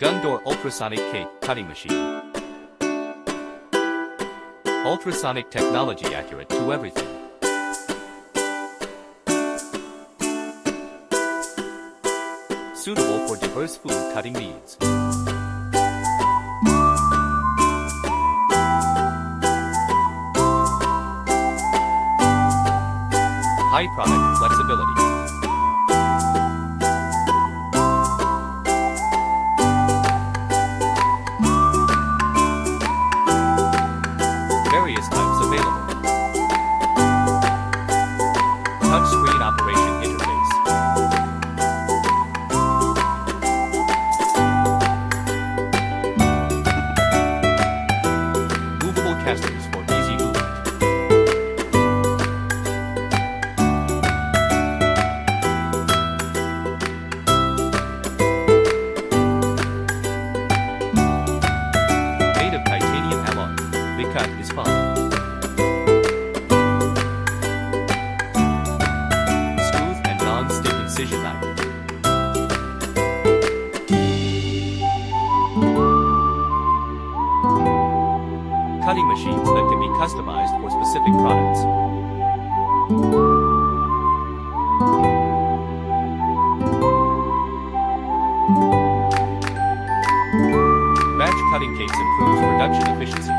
Gondor Ultrasonic Cake Cutting Machine. Ultrasonic technology accurate to everything. Suitable for diverse food cutting needs. High product flexibility. Various types available. Touchscreen operation interface. Movable casters for easy movement. Made of titanium alloy, the cut is fine. Smooth and non-stick incision knife. Cutting machines that can be customized for specific products. Batch cutting cakes improves production efficiency.